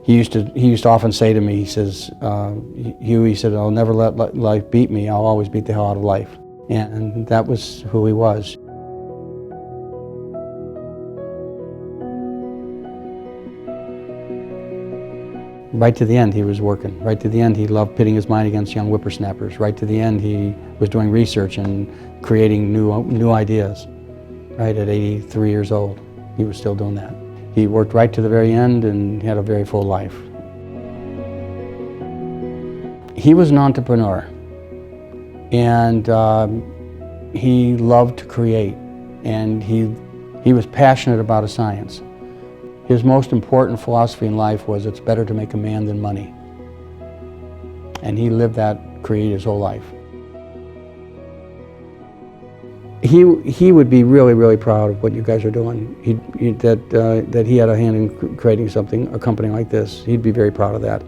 He used to often say to me, he says, Hugh, he said, I'll never let life beat me, I'll always beat the hell out of life. And that was who he was. Right to the end, he was working. Right to the end, he loved pitting his mind against young whippersnappers. Right to the end, he was doing research and creating new ideas. Right at 83 years old, he was still doing that. He worked right to the very end and had a very full life. He was an entrepreneur, and he loved to create, and he was passionate about a science. His most important philosophy in life was it's better to make a man than money. And he lived that creed his whole life. He would be really, really proud of what you guys are doing. That he had a hand in creating something, a company like this. He'd be very proud of that.